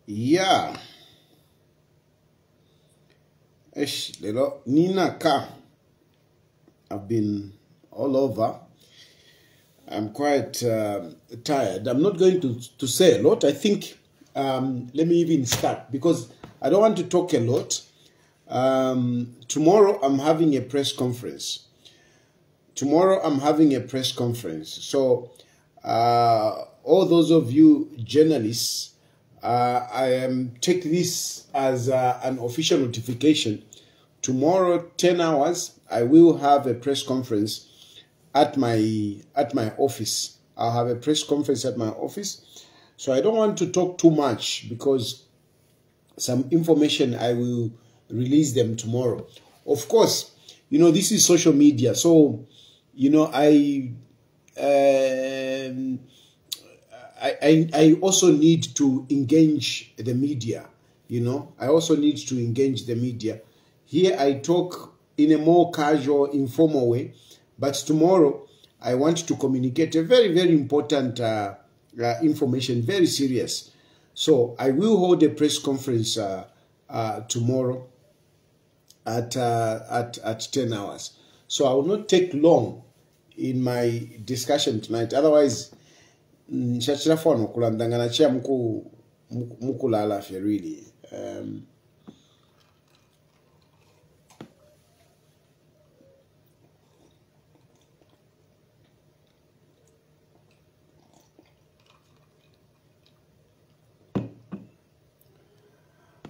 Yeah. Lelo Nina Ka. I've been all over. I'm quite tired. I'm not going to say a lot. I think let me even start because I don't want to talk a lot. Tomorrow I'm having a press conference. So all those of you journalists, I take this as an official notification. Tomorrow, 10 hours, I will have a press conference at my office. I'll have a press conference at my office. So I don't want to talk too much because some information I will release them tomorrow. Of course, you know, this is social media. So, you know, I also need to engage the media, you know. I also need to engage the media. Here I talk in a more casual, informal way, but tomorrow I want to communicate a very, very important information, very serious. So I will hold a press conference tomorrow at 10 hours. So I will not take long in my discussion tonight. Otherwise, really.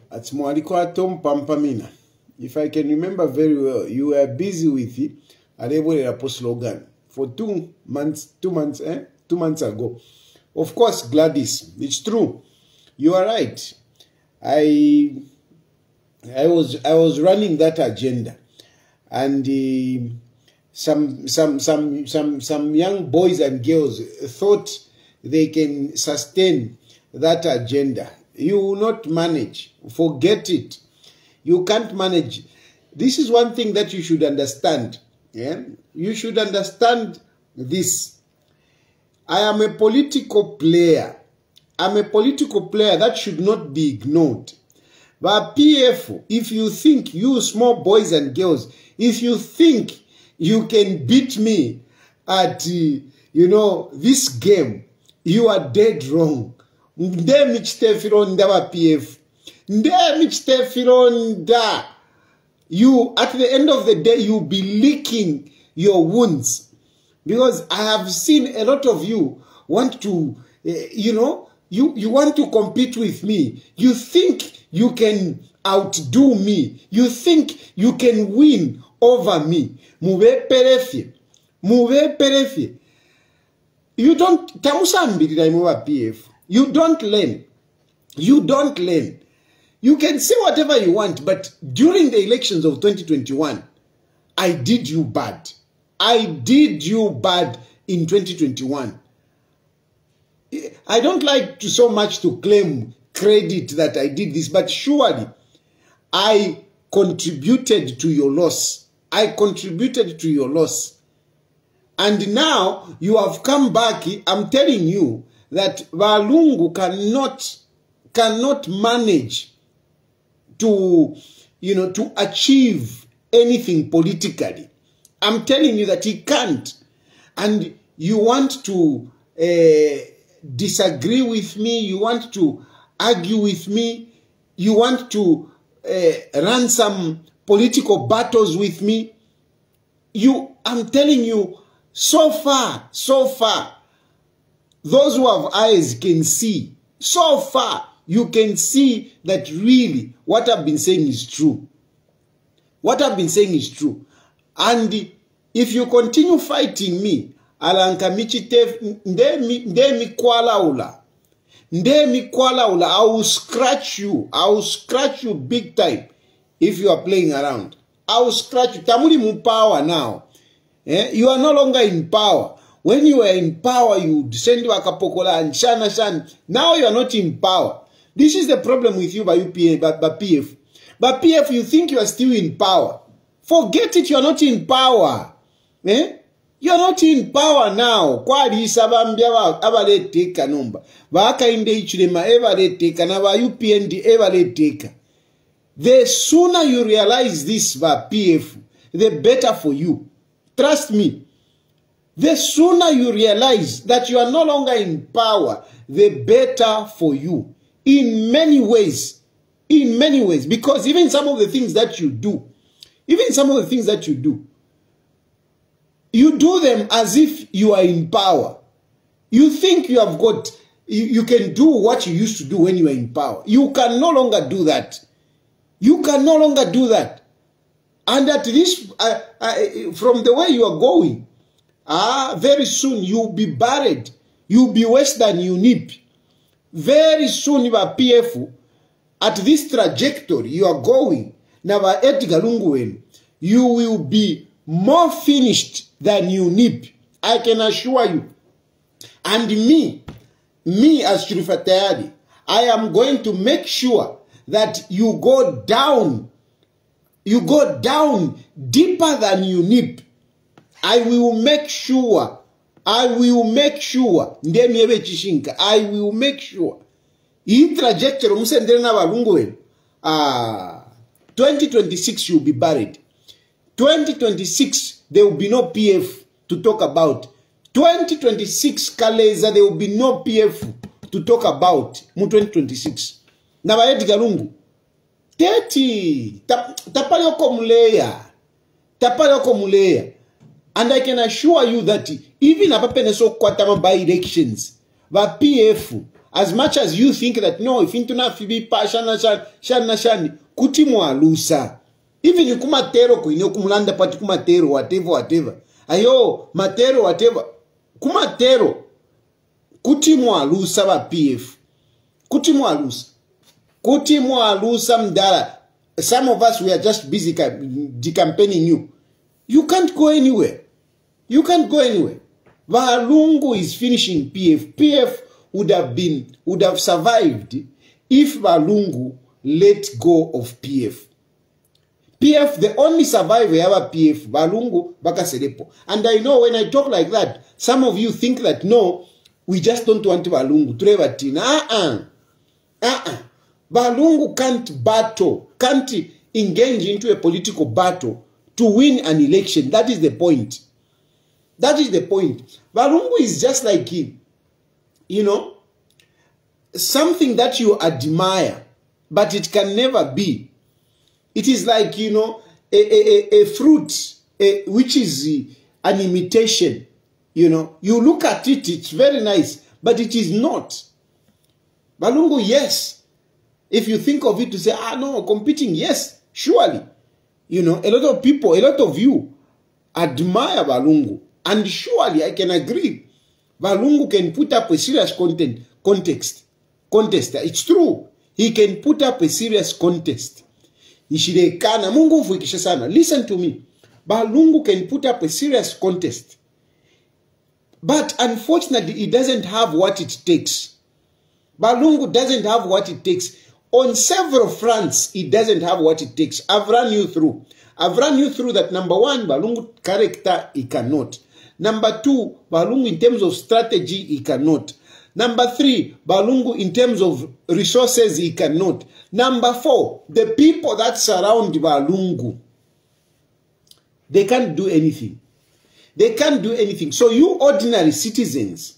At Mwaliko Tom Pampamina. If I can remember very well, you were busy with it at Ebo slogan for 2 months, 2 months ago. Of course, Gladys, it's true. You are right. I was running that agenda, and some young boys and girls thought they can sustain that agenda. You will not manage. Forget it. You can't manage. This is one thing that you should understand. Yeah? You should understand this. I am a political player. I'm a political player that should not be ignored. But PF, if you think, you small boys and girls, if you think you can beat me at, you know, this game, you are dead wrong. PF. You, at the end of the day, you'll be licking your wounds. Because I have seen a lot of you want to, you know, you want to compete with me. You think you can outdo me. You think you can win over me. Mube perefie. You don't, PF. You don't learn. You don't learn. You can say whatever you want, but during the elections of 2021, I did you bad. I did you bad in 2021. I don't like to so much to claim credit that I did this, but surely I contributed to your loss. I contributed to your loss. And now you have come back. I'm telling you that Lungu cannot manage to, you know, to achieve anything politically. I'm telling you that he can't. And you want to disagree with me. You want to argue with me. You want to run some political battles with me. I'm telling you, so far, those who have eyes can see. So far, you can see that really what I've been saying is true. What I've been saying is true. And if you continue fighting me, I will scratch you. I will scratch you big time if you are playing around. I will scratch you. Tamuli mu power now. You are no longer in power. When you were in power, you send you a kapokola and shana. Now you are not in power. This is the problem with you by PF. But PF, you think you are still in power. Forget it, you are not in power. You're not in power now. Kwali sabambia abaleteka number. Waka inde ichilema evaleteka na wa UPND evaleteka. The sooner you realize this PF, the better for you. Trust me. The sooner you realize that you are no longer in power, the better for you. In many ways. In many ways. Because even some of the things that you do, you do them as if you are in power. You think you have got, you can do what you used to do when you were in power. You can no longer do that. You can no longer do that. And at this, from the way you are going, very soon you'll be buried. You'll be worse than you need. Very soon, you are PF. At this trajectory you are going, now Edgar Lungu, you will be more finished than you need. I can assure you. And me as Chilufya Tayali, I am going to make sure that you go down deeper than you need. I will make sure. I will make sure. 2026 you'll be buried. 2026 there will be no PF to talk about. 2026 Kaleza there will be no PF to talk about. 2026. Na ba Edgar Lungu. 30 tapaloko muleya. And I can assure you that even apapeneso kwatama by elections, ba PF, as much as you think that no, if intuna fibi pa shani kuti mwalusa. Even you kumatero ko ino kumulanda pati kumatero whatever. Ayo matero whatever. Kumatero kuti mwalusa ba PF. Kuti mwalusa mdala. Some of us we are just busy decampaigning you. You can't go anywhere. You can't go anywhere. Lungu is finishing PF. PF would have survived if Lungu let go of PF. PF, the only survivor ever PF, Lungu Bakaselepo. And I know when I talk like that, some of you think that no, we just don't want Lungu. Lungu can't battle, can't engage into a political battle to win an election. That is the point. That is the point. Lungu is just like him. You know, something that you admire, but it can never be. It is like, you know, a fruit which is an imitation. You know, you look at it, it's very nice, but it is not. Lungu, yes. If you think of it to say, no, competing, yes, surely. You know, a lot of people, a lot of you admire Lungu. And surely I can agree. Lungu can put up a serious contest. It's true. He can put up a serious contest. Listen to me. Lungu can put up a serious contest. But unfortunately, he doesn't have what it takes. Lungu doesn't have what it takes. On several fronts, he doesn't have what it takes. I've run you through. That number one, Lungu character, he cannot. Number two, Lungu in terms of strategy, he cannot. Number three, Lungu in terms of resources, he cannot. Number four, the people that surround Lungu, they can't do anything. They can't do anything. So you ordinary citizens,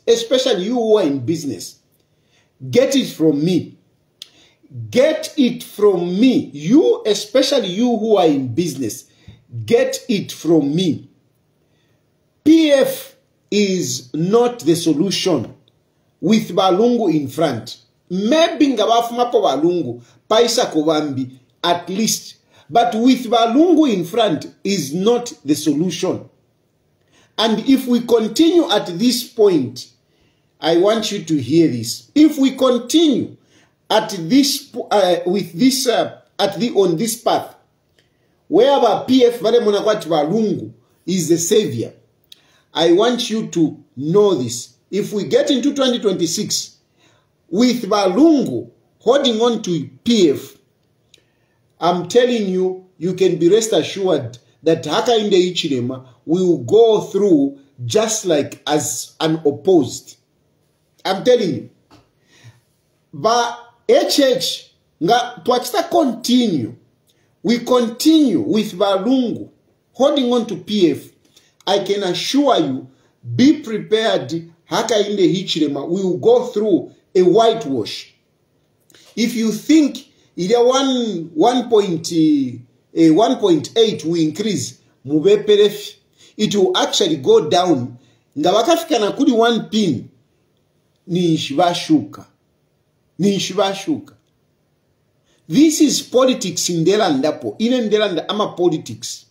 especially you who are in business, get it from me. Get it from me. You, especially you who are in business, get it from me. PF is not the solution with Lungu in front. Maybe ngabafumapo Lungu, paisa kobambi, at least. But with Lungu in front is not the solution. And if we continue at this point, I want you to hear this. If we continue at this on this path, wherever PF Lungu is the savior, I want you to know this. If we get into 2026 with Lungu holding on to PF, I'm telling you, you can be rest assured that Hakainde Hichilema will go through just like as unopposed. I'm telling you. But HH nga twachita continue. We continue with Lungu holding on to PF. I can assure you, be prepared. Hakainde Hichilema will go through a whitewash. If you think either 1.8 will increase, it will actually go down. Nga wakafika na kudi 1 pin ni shibashuka. This is politics in Delandapo. Even Delanda ama politics.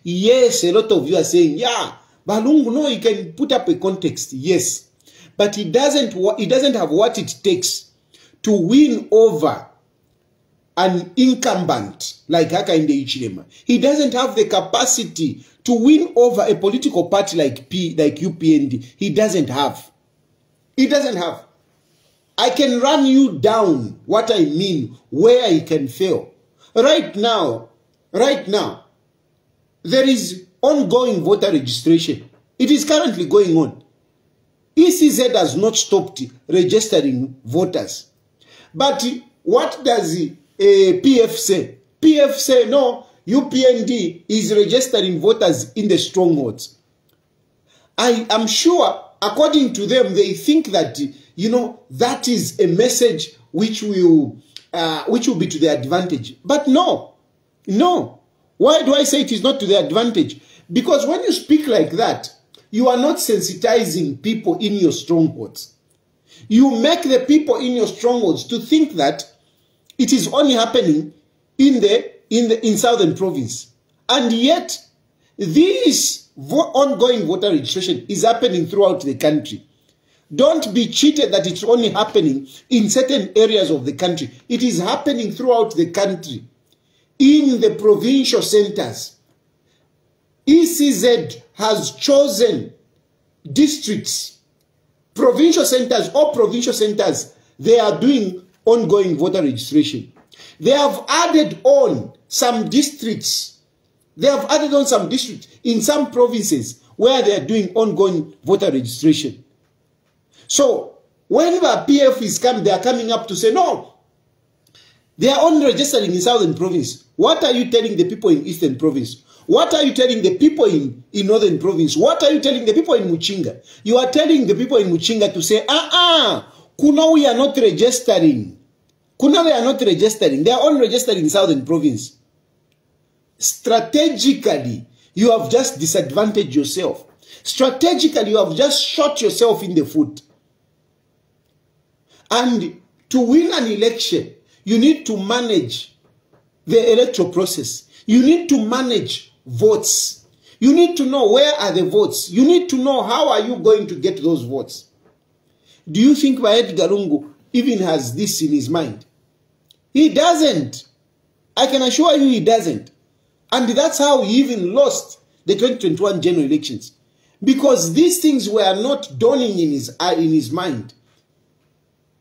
Yes, a lot of you are saying, yeah, Lungu, no, you can put up a context. Yes. But he doesn't have what it takes to win over an incumbent like Hakainde Hichilema. He doesn't have the capacity to win over a political party like UPND. He doesn't have. He doesn't have. I can run you down what I mean, where he can fail. Right now, there is ongoing voter registration. It is currently going on. ECZ has not stopped registering voters. But what does PF say? PF say, no, UPND is registering voters in the strongholds. I am sure, according to them, they think that, you know, that is a message which will be to their advantage. But no. Why do I say it is not to their advantage? Because when you speak like that, you are not sensitizing people in your strongholds. You make the people in your strongholds to think that it is only happening in Southern Province. And yet, this ongoing voter registration is happening throughout the country. Don't be cheated that it's only happening in certain areas of the country. It is happening throughout the country. In the provincial centers, ECZ has chosen districts, provincial centers, they are doing ongoing voter registration. They have added on some districts. In some provinces where they are doing ongoing voter registration. So, whenever PF is coming, they are coming up to say, no, they are only registering in Southern Province. What are you telling the people in Eastern Province? What are you telling the people in Northern Province? What are you telling the people in Muchinga? You are telling the people in Muchinga to say, Kuno, we are not registering. Kuno, we are not registering. They are only registering in Southern Province. Strategically, you have just disadvantaged yourself. Strategically, you have just shot yourself in the foot. And to win an election, you need to manage the electoral process. You need to manage votes. You need to know where are the votes. You need to know how are you going to get those votes. Do you think Edgar Lungu even has this in his mind? He doesn't. I can assure you he doesn't. And that's how he even lost the 2021 general elections. Because these things were not dawning in his mind.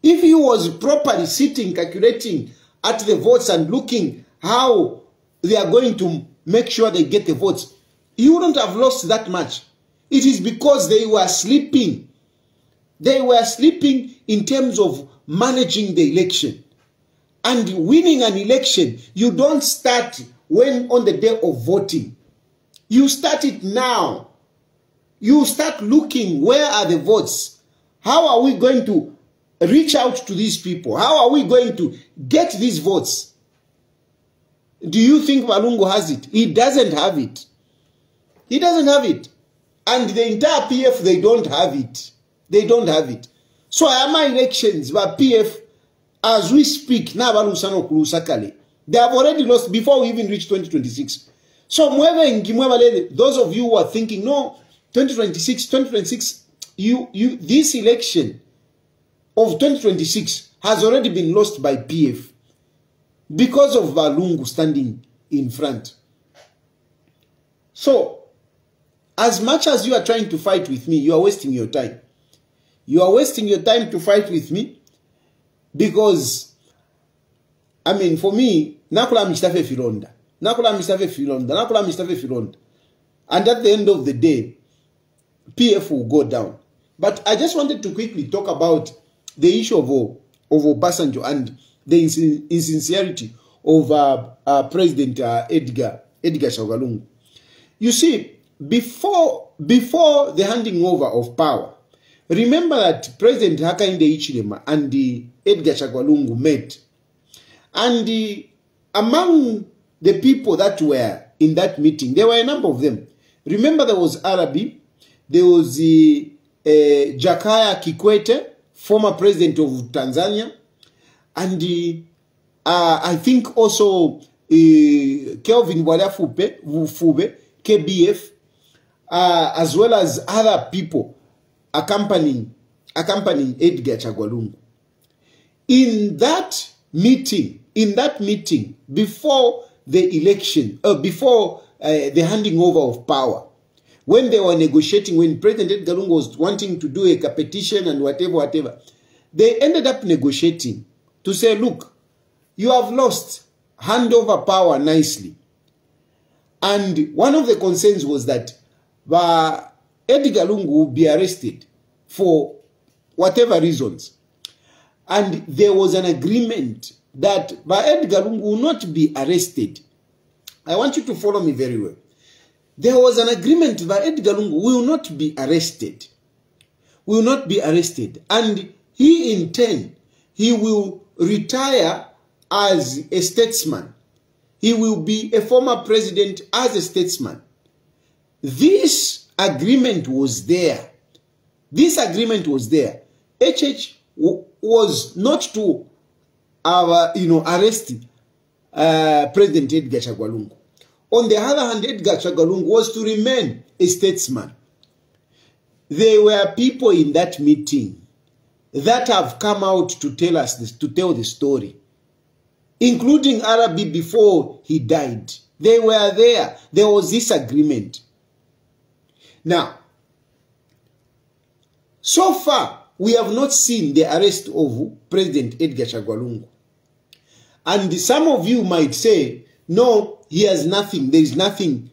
If he was properly sitting, calculating at the votes and looking how they are going to make sure they get the votes, he wouldn't have lost that much. It is because they were sleeping. They were sleeping in terms of managing the election. And winning an election, you don't start when on the day of voting. You start it now. You start looking, where are the votes? How are we going to reach out to these people? How are we going to get these votes? Do you think Lungu has it? He doesn't have it. He doesn't have it. And the entire PF, they don't have it. They don't have it. So my elections, but PF, as we speak, they have already lost before we even reach 2026. So those of you who are thinking, no, 2026, this election of 2026 has already been lost by PF because of Lungu standing in front. So, as much as you are trying to fight with me, you are wasting your time. You are wasting your time to fight with me because, I mean, for me, nakula mishtafe fironda. nakula misave filonda. And at the end of the day, PF will go down. But I just wanted to quickly talk about the issue of Obasanjo and the insincerity of President Edgar Lungu. You see, before the handing over of power, remember that President Hakainde Hichilema and Edgar Lungu met. And among the people that were in that meeting, there were a number of them. Remember, there was Arabi, there was Jakaya Kikwete, former president of Tanzania, and I think also Kelvin Fube, KBF, as well as other people accompanying Edgar Lungu. In that meeting, before the election, before the handing over of power, when they were negotiating, when President Edgar Lungu was wanting to do a petition and whatever, they ended up negotiating to say, look, you have lost, hand over power nicely. And one of the concerns was that Edgar Lungu will be arrested for whatever reasons. And there was an agreement that Edgar Lungu will not be arrested. I want you to follow me very well. There was an agreement that Edgar Lungu will not be arrested. Will not be arrested. And he in turn, he will retire as a statesman. He will be a former president as a statesman. This agreement was there. This agreement was there. HH was not to arrest President Edgar Lungu. On the other hand, Edgar Lungu was to remain a statesman. There were people in that meeting that have come out to tell us this, to tell the story, including Arabi before he died. They were there. There was this agreement. Now, so far, we have not seen the arrest of President Edgar Lungu. And some of you might say, no, he has nothing. There is nothing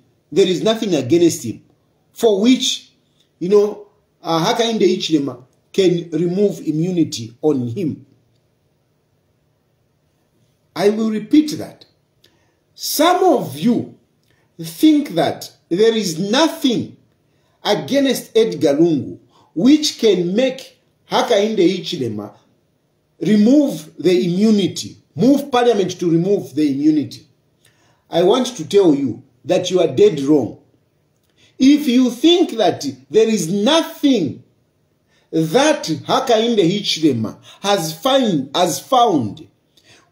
against him, for which, Hakainde Hichilema can remove immunity on him. I will repeat that. Some of you think that there is nothing against Edgar Lungu which can make Hakainde Hichilema remove the immunity, move parliament to remove the immunity. I want to tell you that you are dead wrong. If you think that there is nothing that Hakainde Hichilema has found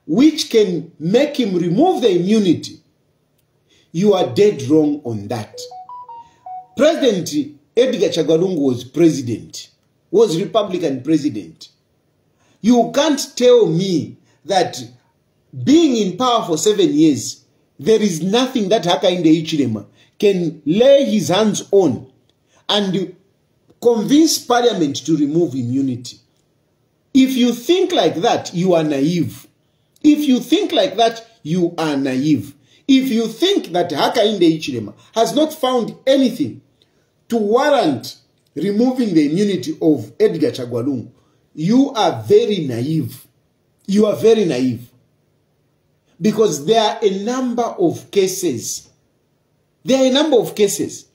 which can make him remove the immunity, you are dead wrong on that. President Edgar Lungu was president, was Republican president. You can't tell me that being in power for 7 years, there is nothing that Hakainde Hichilema can lay his hands on and convince parliament to remove immunity. If you think like that, you are naive. If you think like that, you are naive. If you think that Hakainde Hichilema has not found anything to warrant removing the immunity of Edgar Lungu, you are very naive. You are very naive. Because there are a number of cases. There are a number of cases.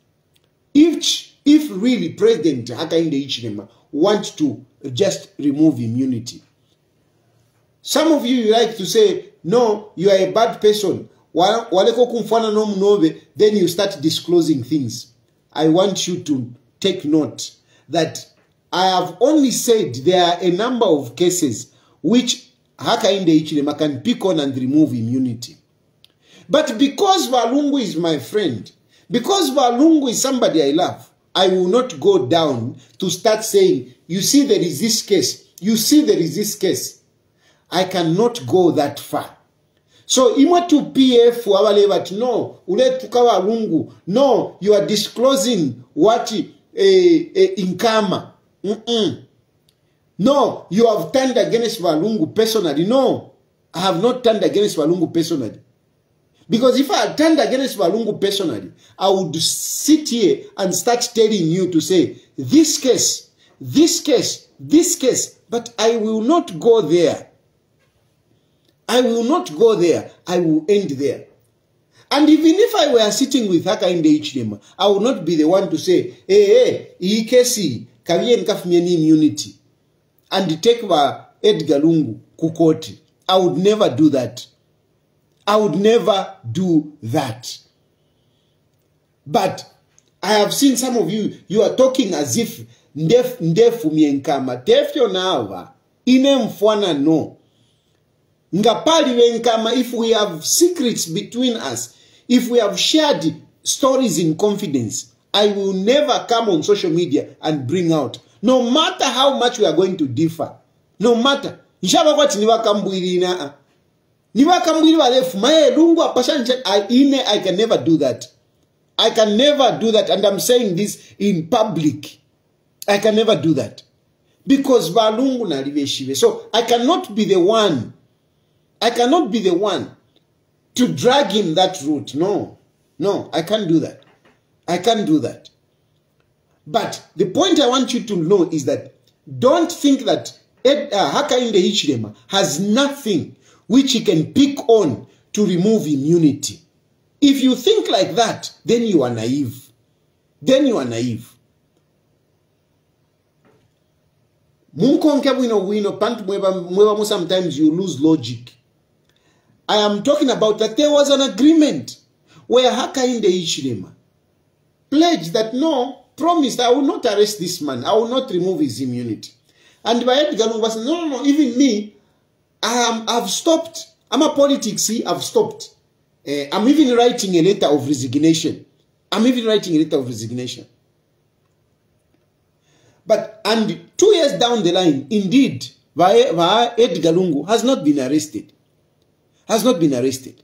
If really President Hakainde Hichilema wants to just remove immunity. Some of you like to say, no, you are a bad person. Then you start disclosing things. I want you to take note that I have only said there are a number of cases which Hakainde Hichilema can pick on and remove immunity. But because Lungu is my friend, because Lungu is somebody I love, I will not go down to start saying, you see there is this case, you see there is this case. I cannot go that far. So, ima to PF wawale no, uletukawa Lungu, no, you are disclosing what inkama. No, you have turned against Lungu personally. No, I have not turned against Lungu personally. Because if I had turned against Lungu personally, I would sit here and start telling you to say, this case, this case, this case, but I will not go there. I will not go there. I will end there. And even if I were sitting with Hakainde Hichilema, I would not be the one to say, hey, kesi, kaviye nkafumyeni immunity, and take Edgar Lungu kukoti. I would never do that. I would never do that. But I have seen some of you, you are talking as if ndefu mienkama. Tefyo naava, ine mfwana no. Ngapali wenkama, if we have secrets between us, if we have shared stories in confidence, I will never come on social media and bring out. No matter how much we are going to differ. No matter. Nishaba kwa chiniwa kambwili na. Niwa kambwili wa lefu. Maye lungu apasha I can never do that. I can never do that. And I'm saying this in public. I can never do that. Because balungu na liveshive. So I cannot be the one. I cannot be the one to drag him that route. No. No, I can't do that. I can't do that. But the point I want you to know is that don't think that Hakainde Hichilema has nothing which he can pick on to remove immunity. If you think like that, then you are naive. Then you are naive. Sometimes you lose logic. I am talking about that there was an agreement where Hakainde Hichilema pledged that no, promised I will not arrest this man. I will not remove his immunity. And by Edgar Lungu was, no, even me, I've stopped. I'm a politics, see, I've stopped. I'm even writing a letter of resignation. I'm even writing a letter of resignation. But, and 2 years down the line, indeed, Edgar Lungu has not been arrested. Has not been arrested.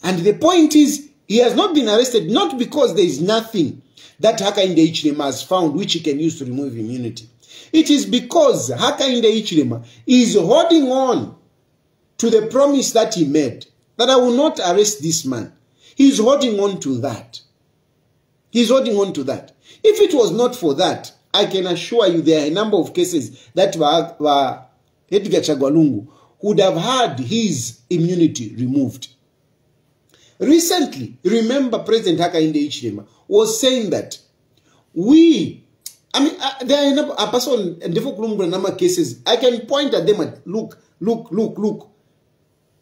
And the point is, he has not been arrested not because there is nothing that Hakainde Hichilema has found which he can use to remove immunity. It is because Hakainde Hichilema is holding on to the promise that he made, that I will not arrest this man. He is holding on to that. He is holding on to that. If it was not for that, I can assure you there are a number of cases that Edgar Chagwa would have had his immunity removed. Recently, remember President Hakainde Hichilema was saying that there are a person and different number cases. I can point at them and look.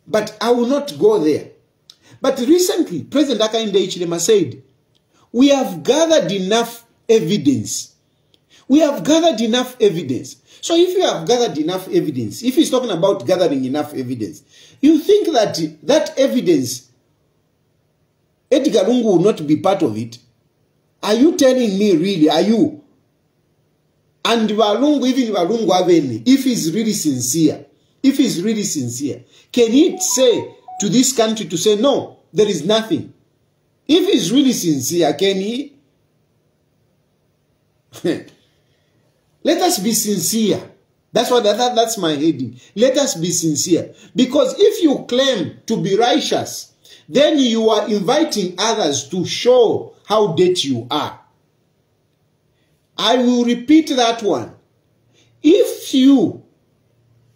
But I will not go there. But recently, President Hakainde Hichilema said, we have gathered enough evidence. We have gathered enough evidence. So if you have gathered enough evidence, if he's talking about gathering enough evidence, you think that that evidence, Edgar Lungu will not be part of it? Are you telling me really? Are you? And Lungu, even Lungu, if he's really sincere, can he say to this country to say, no, there is nothing? If he's really sincere, can he? Let us be sincere. That's my heading. Let us be sincere. Because if you claim to be righteous, then you are inviting others to show how dirty you are. I will repeat that one. If you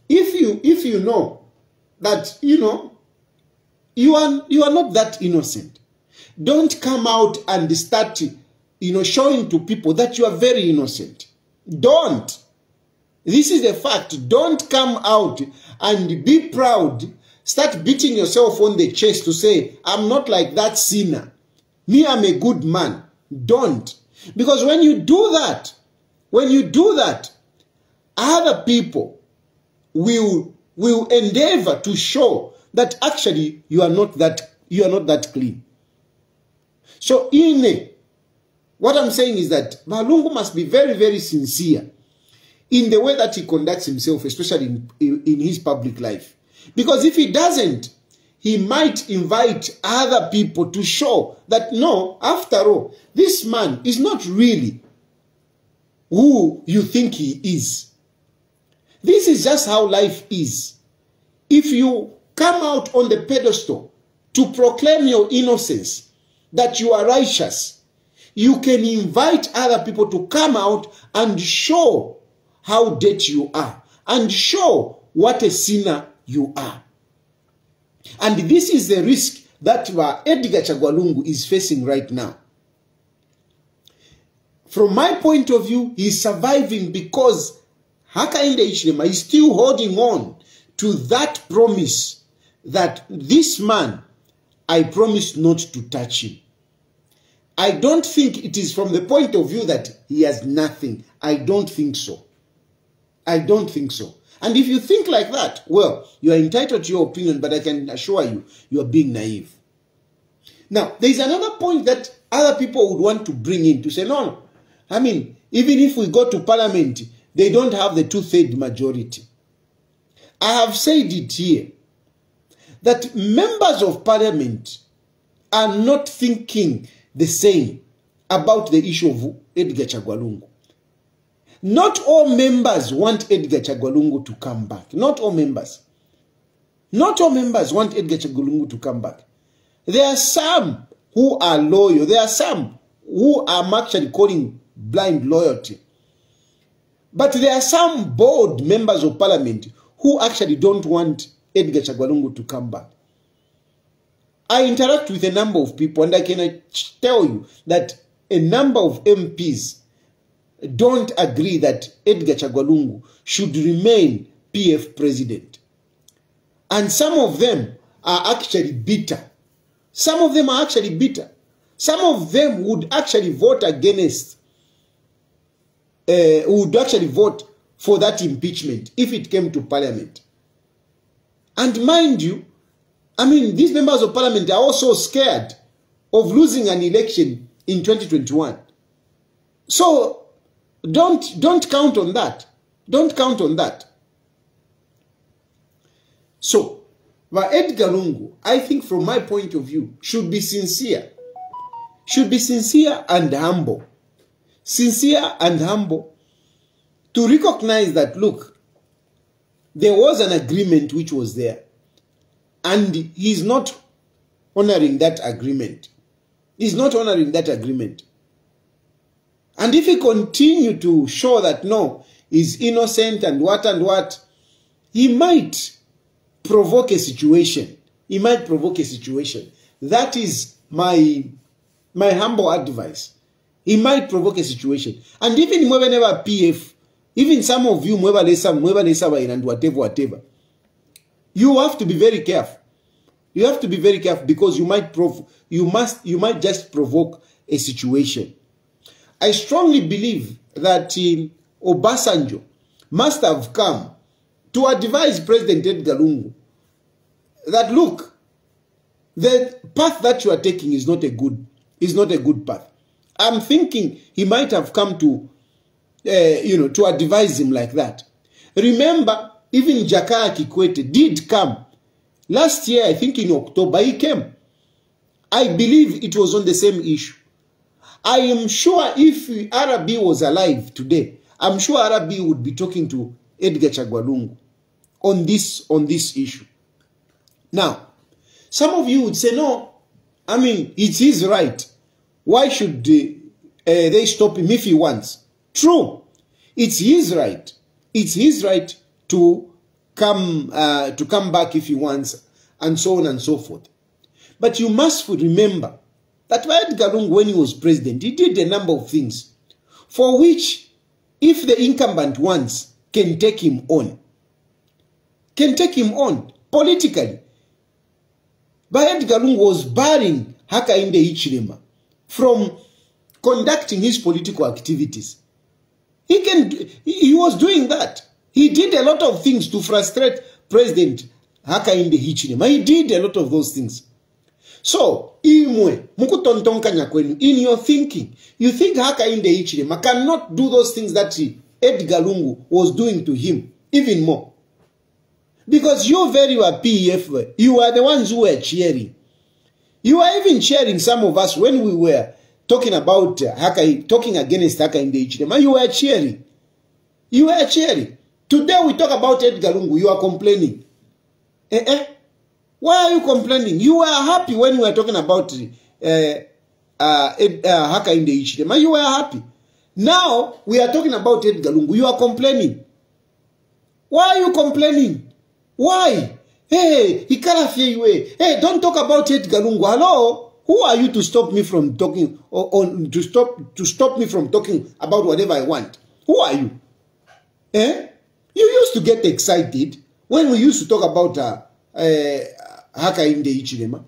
know that, you are not that innocent, don't come out and start, showing to people that you are very innocent. Don't. This is a fact. Don't come out and be proud. Start beating yourself on the chest to say, I'm not like that sinner. Me, I'm a good man. Don't. Because when you do that, other people will endeavor to show that actually you are not that clean. So what I'm saying is that Lungu must be very, very sincere in the way that he conducts himself, especially in his public life. Because if he doesn't, he might invite other people to show that, no, after all, this man is not really who you think he is. This is just how life is. If you come out on the pedestal to proclaim your innocence, that you are righteous, you can invite other people to come out and show how dirty you are and show what a sinner you are. And this is the risk that Edgar Chagwa Lungu is facing right now. From my point of view, he is surviving because Hakainde Hichilema is still holding on to that promise that this man, I promise not to touch him. I don't think it is from the point of view that he has nothing. I don't think so. I don't think so. And if you think like that, well, you are entitled to your opinion, but I can assure you, you are being naive. Now, there is another point that other people would want to bring in to say, no, I mean, even if we go to parliament, they don't have the 2/3 majority. I have said it here, that members of parliament are not thinking the same about the issue of Edgar Chagwa Lungu. Not all members want Edgar Chagwa Lungu to come back. Not all members. Not all members want Edgar Chagwa Lungu to come back. There are some who are loyal. There are some who I'm actually calling blind loyalty. But there are some bold members of parliament who actually don't want Edgar Chagwa Lungu to come back. I interact with a number of people, and I can tell you that a number of MPs don't agree that Edgar Chagwa Lungu should remain PF president. And some of them are actually bitter. Some of them are actually bitter. Some of them would actually vote against, would actually vote for that impeachment if it came to parliament. And mind you, I mean, these members of parliament are also scared of losing an election in 2021. So don't count on that. Don't count on that. So, Edgar Lungu, I think from my point of view, should be sincere. Should be sincere and humble. Sincere and humble to recognize that, look, there was an agreement which was there, and he's not honoring that agreement. He's not honoring that agreement. And if he continue to show that, no, he's innocent and what, he might provoke a situation. He might provoke a situation. That is my humble advice. He might provoke a situation. And even whenever PF, even some of you, and whatever, you have to be very careful. You have to be very careful because you might just provoke a situation. I strongly believe that Obasanjo must have come to advise President Edgar Lungu that, look, the path that you are taking is not a good path. I'm thinking he might have come to, to advise him like that. Remember, even Jakaya Kikwete did come. Last year, I think in October, he came. I believe it was on the same issue. I am sure if Arabi was alive today, I'm sure Arabi would be talking to Edgar Chagwa Lungu on this issue. Now, some of you would say, no, I mean, it's his right. Why should they stop him if he wants? True. It's his right. It's his right to come back if he wants, and so on and so forth. But you must remember that Edgar Lungu, when he was president, he did a number of things for which, if the incumbent wants, can take him on. Can take him on politically. But Edgar Lungu was barring Hakainde Hichilema from conducting his political activities. He was doing that. He did a lot of things to frustrate President Hakainde Hichilema. He did a lot of those things. So, in your thinking, you think Hakainde Hichilema cannot do those things that Edgar Lungu was doing to him, even more. Because you very well PF, you are the ones who were cheering. You are even cheering some of us when we were talking about talking against Hakainde Hichilema. You were cheering. You were cheering. Today we talk about Edgar Lungu, you are complaining. Why are you complaining? You were happy when we were talking about Hakainde Hichilema. You were happy. Now we are talking about Edgar Lungu. You are complaining. Why are you complaining? Why? Hey, Chilufya, hey, don't talk about Edgar Lungu. Hello? Who are you to stop me from talking or to stop me from talking about whatever I want? Who are you? Eh? You used to get excited when we used to talk about Hakainde Hichilema.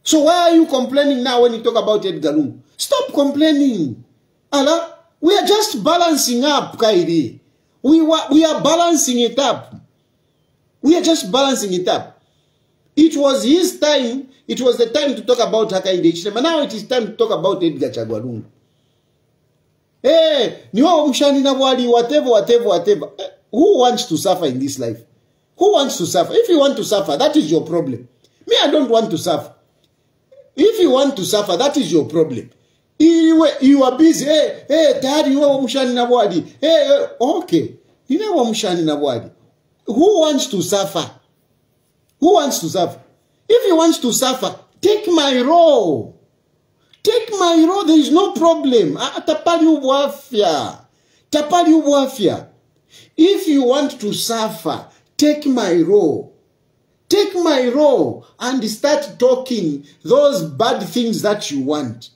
So why are you complaining now when you talk about Edgar Lungu? Stop complaining. Allah, we are just balancing up, Kairi. We are balancing it up. We are just balancing it up. It was his time. It was the time to talk about Hakainde Hichilema. Now it is time to talk about Edgar Lungu. Hey, whatever. Who wants to suffer in this life? Who wants to suffer? If you want to suffer, that is your problem. Me, I don't want to suffer. If you want to suffer, that is your problem. You are busy. Hey, Dad, you are Mshani Nabwadi. Hey, okay. You know Mshani Nabwadi. Who wants to suffer? Who wants to suffer? If you want to suffer, take my role. Take my role. There is no problem. Tapali Wafia. If you want to suffer, take my role. Take my role and start talking those bad things that you want.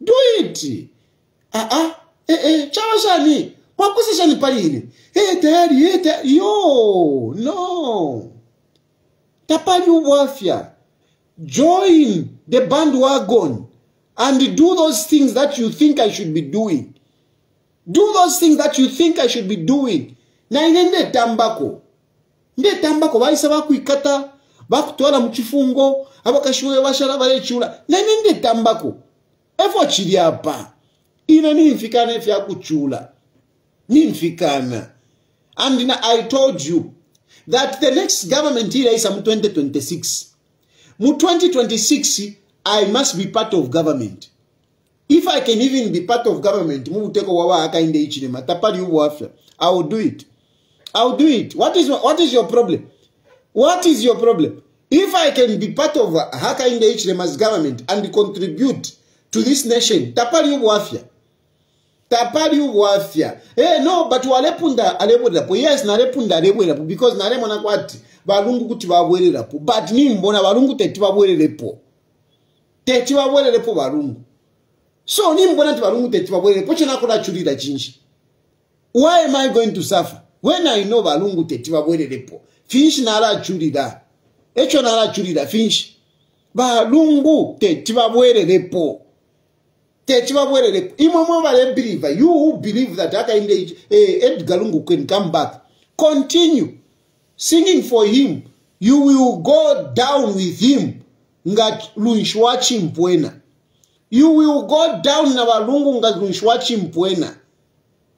Do it. Chawashani. Wakusishani palini. Hey, Tayali, yo, no. Tapali Wafia. Join the bandwagon and do those things that you think I should be doing. Do those things that you think I should be doing. Na inende tambako. Nde tambako baisa bakuikata, bakutwala mu kifungo, abakashuwe bashara balechula. Na inende tambako. Efo chiri apa. Ina nimfikana efya kuchula. Nimfikana. And I told you that the next government here is 2026. Mu 2026, I must be part of government. If I can even be part of government, I will do it. I will do it. What is your problem? What is your problem? If I can be part of Hakainde Hichilema's government and contribute to this nation, tapali wafia. Eh, no, but walepunda alebwelapo. Yes, nalepunda alebwelapo because nalemona kwati balungu kuti babwelelapo. But nimbona balungu teti babwelelepo. Teti babwelelepo balungu. So nimbona balungu teti babwelelepo chena kola chulira chinji. Why am I going to suffer when I know balungu teti babwelelepo? Finch nala chulira. Echo nala chulira finch. Balungu teti babwelelepo. You who believe that Edgar Lungu can come back, continue singing for him. You will go down with him. You will go down na balungu nga lunshwachi mpwena.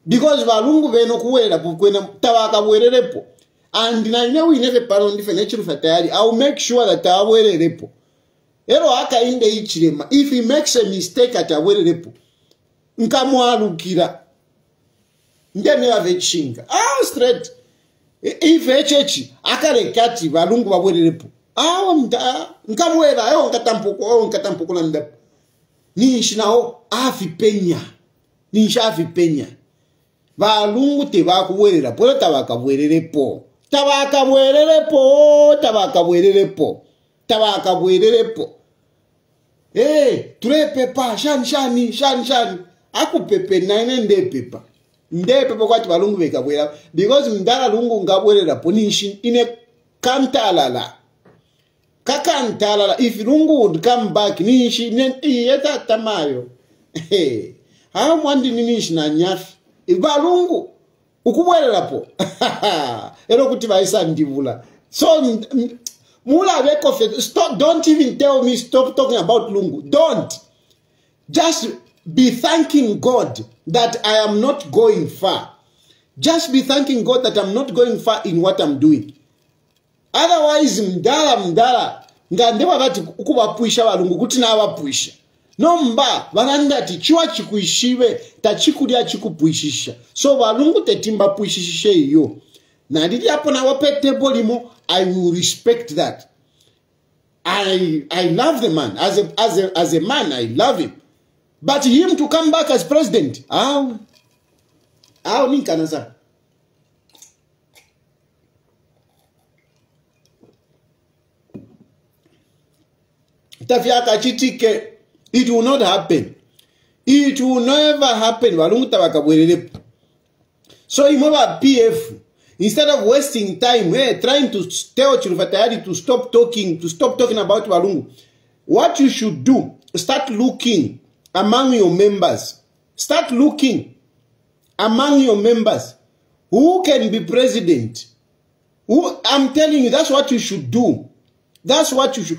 Because balungu veno kuwela pukwena tawaka wererepo. And I know we never parallel different Chilufya Tayali. I will make sure that I will repo. Ero Hakainde Hichilema, if he makes a mistake at a wererepo, nkamwalukira. Ndeme avechinga. Straight. If HH akarekati balungu wa wererepo. Nkamwela ayo nkatampuko nda. Nishi nao afi penya. Nisha afi penya. Balungu te bakuwerera, pole tabaka wererepo. Tabaka bwererepo. Hey, ture pepa, shani. Aku pepe naine nde pepa. Nde pepa kwa tibalungu weka bwera. Because mdala lungu ngabwerera ponishi ine kantalala. Kakantalala. If lungu would come back, nishi, yeta tamayo. Hey, how mwandi nishi na nyafi. Ibalungu. Ukubwerera po. Ero kutiba isa ndivula. So, stop, don't even tell me stop talking about Lungu. Don't. Just be thanking God that I am not going far. Just be thanking God that I'm not going far in what I'm doing. Otherwise, mdala. Ngandeba bati ukubapuisha balungu kuti na abapuisha. Nomba, bananda ati chiwa chikuishiwe, tachikulia chikupuishisha. So balungu tetimba puishishe iyo. Na ndidi hapo na wapete bolimo, I will respect that. I love the man. As a man, I love him. But him to come back as president, how Nikanasa? Tafiaka chitike, it will not happen. It will never happen. So imova PF, instead of wasting time trying to tell Chilufya Tayali to stop talking about Lungu, what you should do, start looking among your members. Start looking among your members. Who can be president? Who, I'm telling you, that's what you should do. That's what you should.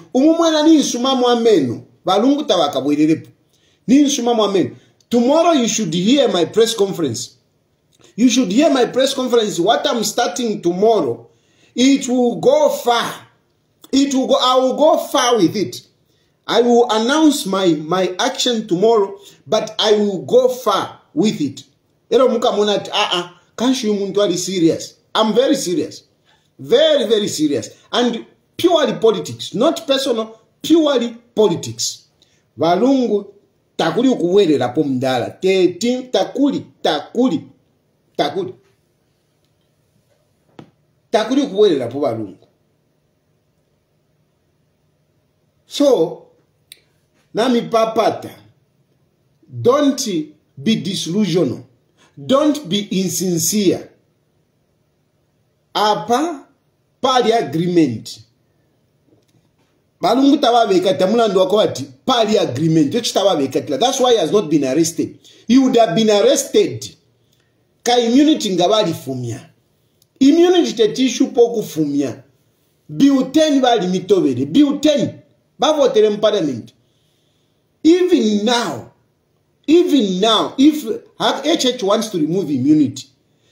Tomorrow you should hear my press conference. You should hear my press conference. What I'm starting tomorrow, it will go far. It will go. I will go far with it. I will announce my action tomorrow, but I will go far with it. Can't you be serious? I'm very serious. Very, very serious. And purely politics. Not personal, purely politics. Valungu takuli ukuwele la pomdala. Takuli. Takuli ukuwele la Valungu. So, Nami papata, don't be disillusional. Don't be insincere. Apa pali agreement. Balungu tawabeka tamulando wakwati pali agreement. That's why he has not been arrested. He would have been arrested. Ka immunity ngabali fumia. Immunity tetishu poku fumia. Biuten bali mitobede. Biuten. Bavotere parliament. Even now, if HH wants to remove immunity,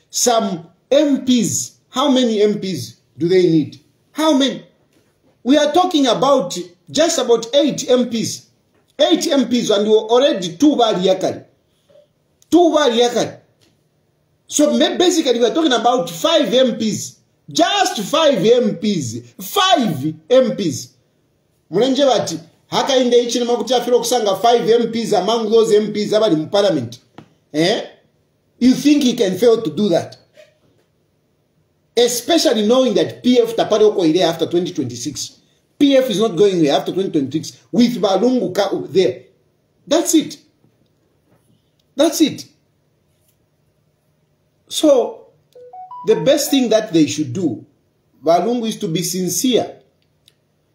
some MPs, how many MPs do they need? How many? We are talking about just about 8 MPs. 8 MPs, and we are already 2 bariyakari. 2 bariyakari. So basically we are talking about 5 MPs. Just 5 MPs. 5 MPs. Mulenje bati. Haka inde ichini makutia filo kusanga 5 MPs among those MPs abali in parliament. You think he can fail to do that? Especially knowing that PF tapari oko ile after 2026. PF is not going there after 2026 with Lungu there. That's it. That's it. So, the best thing that they should do, Lungu, is to be sincere.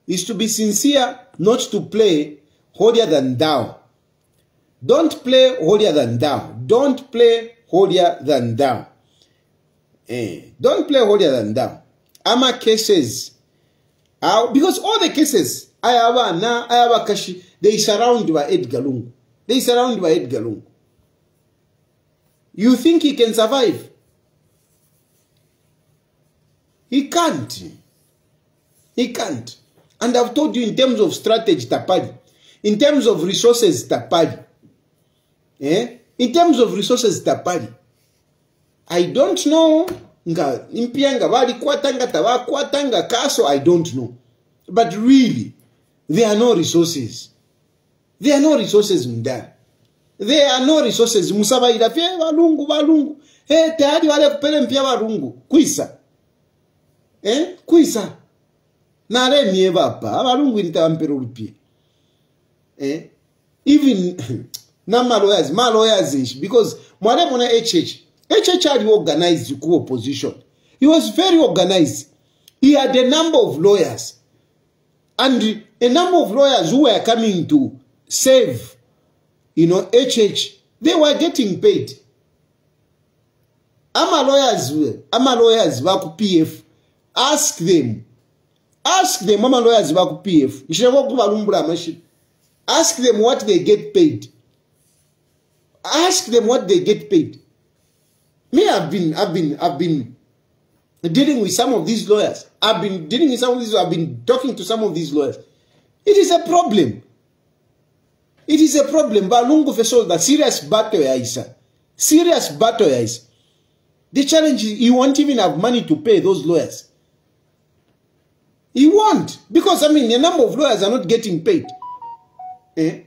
Is to be sincere, not to play holier than thou. Don't play holier than thou. Don't play holier than thou. Don't play holier than thou. Ama cases, because all the cases, Ayawa Kashi, they surround by Edgar Lungu. They surround by Edgar Lungu. You think he can survive? He can't. He can't. And I've told you in terms of strategy, Tapali. In terms of resources, Tapali. In terms of resources, Tapali. I don't know. I don't know. But really, there are no resources. There are no resources in there. There are no resources. Musaba idafie Lungu. Tayari wale kupele mpia Lungu. Kuisa. Kuisa. Nare mieva pa. Lungu nitawampero ulipie. Even ma lawyers ish. Because mwale mwana HH had organized the opposition. He was very organized. He had a number of lawyers. And a number of lawyers who were coming to save, HH, they were getting paid. Ama lawyers baku PF, ask them, ama lawyers baku PF, ask them what they get paid. Ask them what they get paid. Me, I've been dealing with some of these lawyers. I've been talking to some of these lawyers. It is a problem. It is a problem. But Lungu Fesol, the serious battle is. Serious battle is. The challenge is you won't even have money to pay those lawyers. He won't. Because, I mean, a number of lawyers are not getting paid. A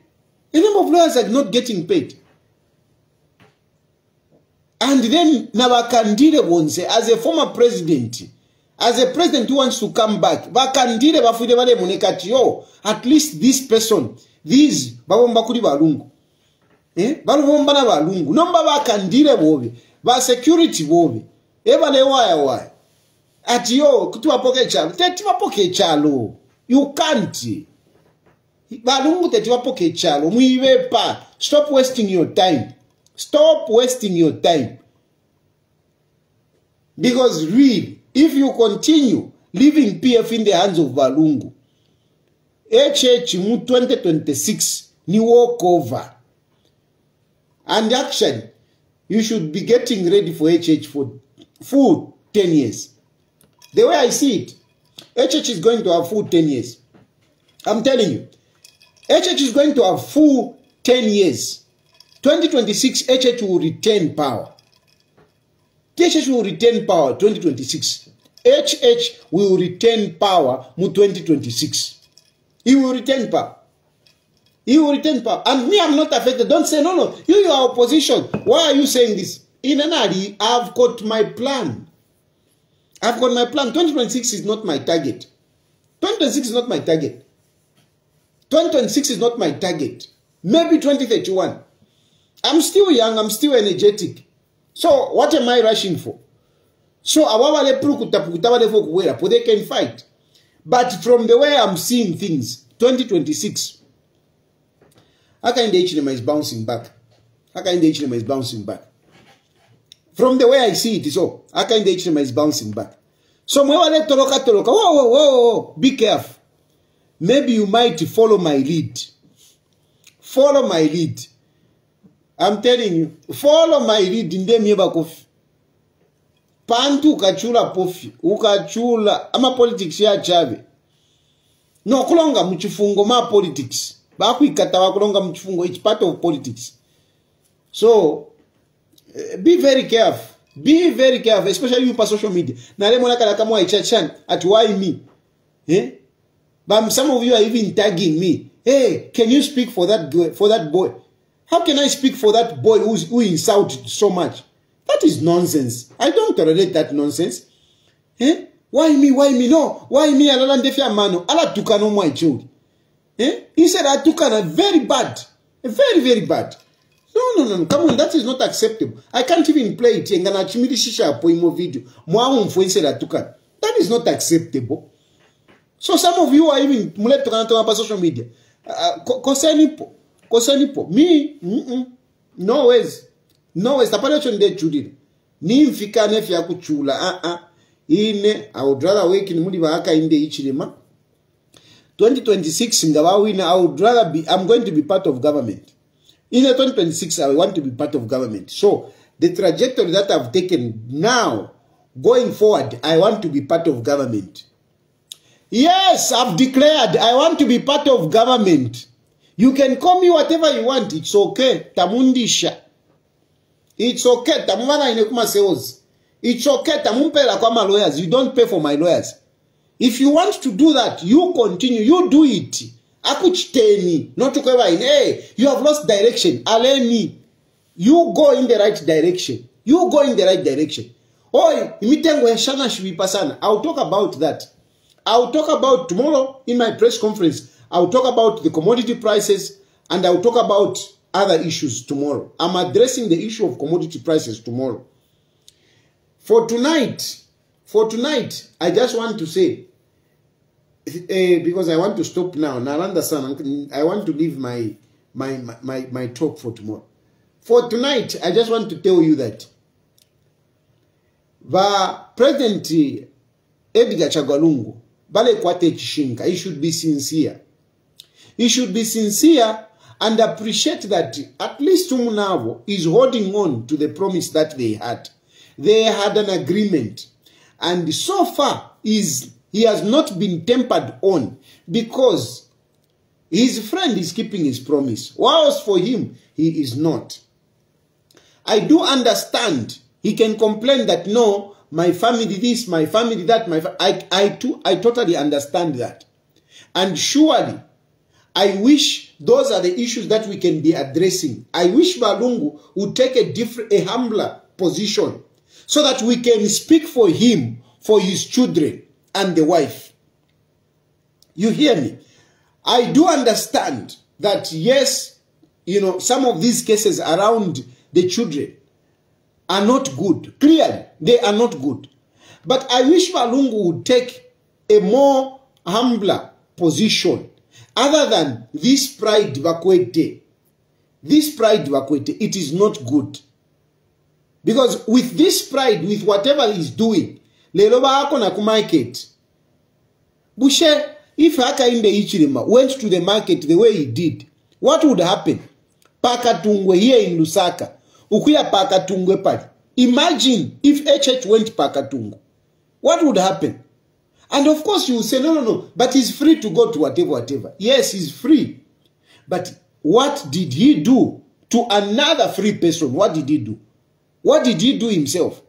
number of lawyers are not getting paid. And then, Nabakandire won't say, as a former president, as a president who wants to come back, Bakandire bafude bale monekati, yo, at least this person, these, babomba kuri balungu. Balubomba na balungu. Nomba bakandire bobe. Ba security bobe. Eba le waya. Ati yo, kutuwapoke chalo. Tetiwapoke chalo. You can't. Balungu tetiwapoke chalo. Muiwepa. Stop wasting your time. Stop wasting your time. Because really, if you continue leaving PF in the hands of Balungu, HH mu 2026 ni walk over. And actually, you should be getting ready for HH for full 10 years. The way I see it, HH is going to have full 10 years. I'm telling you. HH is going to have full 10 years. 2026, HH will retain power. HH will retain power 2026. HH will retain power in 2026. He will retain power. He will retain power. And me, I'm not affected. Don't say, no. You are opposition. Why are you saying this? In Anadi, I've got my plan. I've got my plan. 2026 is not my target. 2026 is not my target. 2026 is not my target. Maybe 2031. I'm still young. I'm still energetic. So what am I rushing for? So they can fight. But from the way I'm seeing things, 2026, Hakainde Hichilema is bouncing back. Hakainde Hichilema is bouncing back. From the way I see it, so Hakainde Hichilema is bouncing back. So whoa, be careful. Maybe you might follow my lead. Follow my lead. I'm telling you, follow my lead in them kofi. Pantu ukachula pofi, ukachula ama politics ya chave. No kulonga mchifungo ma politics. Bakuikatawa kulonga mchifungo, it's part of politics. So be very careful. Be very careful, especially you on social media. Naremona kala kama ichachan at why me? But some of you are even tagging me. Hey, can you speak for that girl, for that boy? How can I speak for that boy who insulted so much? That is nonsense. I don't tolerate that nonsense. Why me? Why me? No. Why me? Ala ndefia mano. Ala tukano mwa ichuri. He said I tukana very bad. Very, very bad. No. Come on, that is not acceptable. I can't even play it. Ngana chimiri shisha po imo video. Mwa mfuense la tukana. That is not acceptable. So some of you are even mule tukana pa social media. Kosenipo. Me, no ways. No ways. Tapale chonde chudile. Ni mfika nefi ya kuchula. Ine, I would rather wake in mudi wa Hakainde Hichilema. 2026 ngawa wina, I would rather be, I'm going to be part of government. In 2026, I want to be part of government. So, the trajectory that I've taken now, going forward, I want to be part of government. Yes, I've declared I want to be part of government. You can call me whatever you want. It's okay. Tamundisha. It's okay. Tamumana inekuma sales. It's okay. Tamumpela kwa ma lawyers. You don't pay for my lawyers. If you want to do that, you continue. You do it. Akuchiteni. Not to cover in. Hey, you have lost direction. Aleni. You go in the right direction. You go in the right direction. Oi, imitengo ya shana shibipasana. I'll talk about that. I'll talk about tomorrow in my press conference. I'll talk about the commodity prices and I'll talk about other issues tomorrow. I'm addressing the issue of commodity prices tomorrow. For tonight, I just want to say, because I want to stop now. I want to leave my talk for tomorrow. For tonight, I just want to tell you that the President Edgar Chagwa Bale Kwate Chishinga, he should be sincere. He should be sincere and appreciate that at least Tumunavo is holding on to the promise that they had. They had an agreement. And so far, he has not been tempered on because his friend is keeping his promise. Whilst for him, he is not. I do understand. He can complain that, no, my family this, my family that, I totally understand that. And surely, I wish those are the issues that we can be addressing. I wish Lungu would take a humbler position so that we can speak for him, for his children and the wife. You hear me? I do understand that, yes, you know, some of these cases around the children are not good. Clearly, they are not good. But I wish Lungu would take a more humbler position other than this pride vakwete. This pride vakwete, it is not good. Because with this pride, with whatever he's doing, lelo bako na kumarket. Bushe, if Hakainde Ichilema went to the market the way he did, what would happen? Pakatungwe here in Lusaka. Ukuya Pakatungwe pali. Imagine if HH went Pakatungwe. What would happen? And of course you will say, no, but he's free to go to whatever. Yes, he's free. But what did he do to another free person? What did he do? What did he do himself?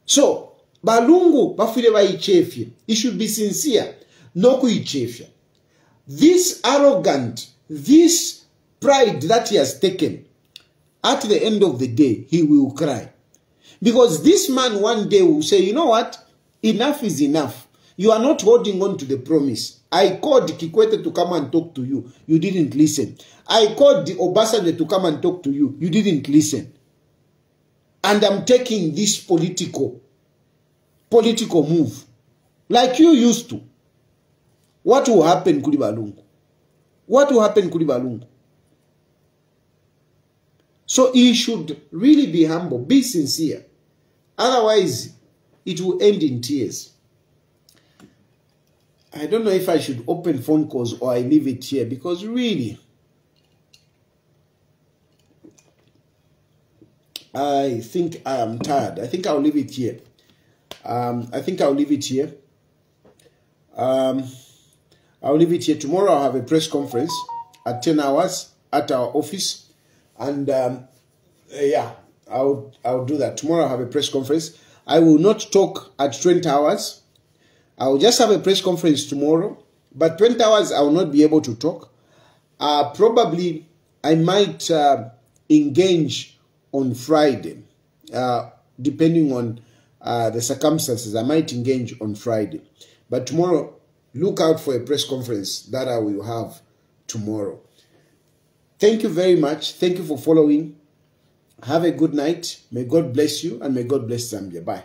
So, Balungu bafile ba ichefye. He should be sincere. No kuichefya. This arrogant, this pride that he has taken, at the end of the day, he will cry. Because this man one day will say, you know what? Enough is enough. You are not holding on to the promise. I called Kikwete to come and talk to you. You didn't listen. I called the Obasanjo to come and talk to you. You didn't listen. And I'm taking this political move. Like you used to. What will happen, Kulibalungu? What will happen, Kulibalungu? So he should really be humble, be sincere. Otherwise, it will end in tears. I don't know if I should open phone calls or I leave it here, because really, I think I am tired. I think I'll leave it here. I'll leave it here. Tomorrow I'll have a press conference at 10 hours at our office. And yeah, I'll do that. Tomorrow I'll have a press conference. I will not talk at 20 hours. I will just have a press conference tomorrow. But 20 hours I will not be able to talk. Probably I might engage on Friday. Depending on the circumstances, I might engage on Friday. But tomorrow, look out for a press conference that I will have tomorrow. Thank you very much. Thank you for following. Have a good night. May God bless you and may God bless Zambia. Bye.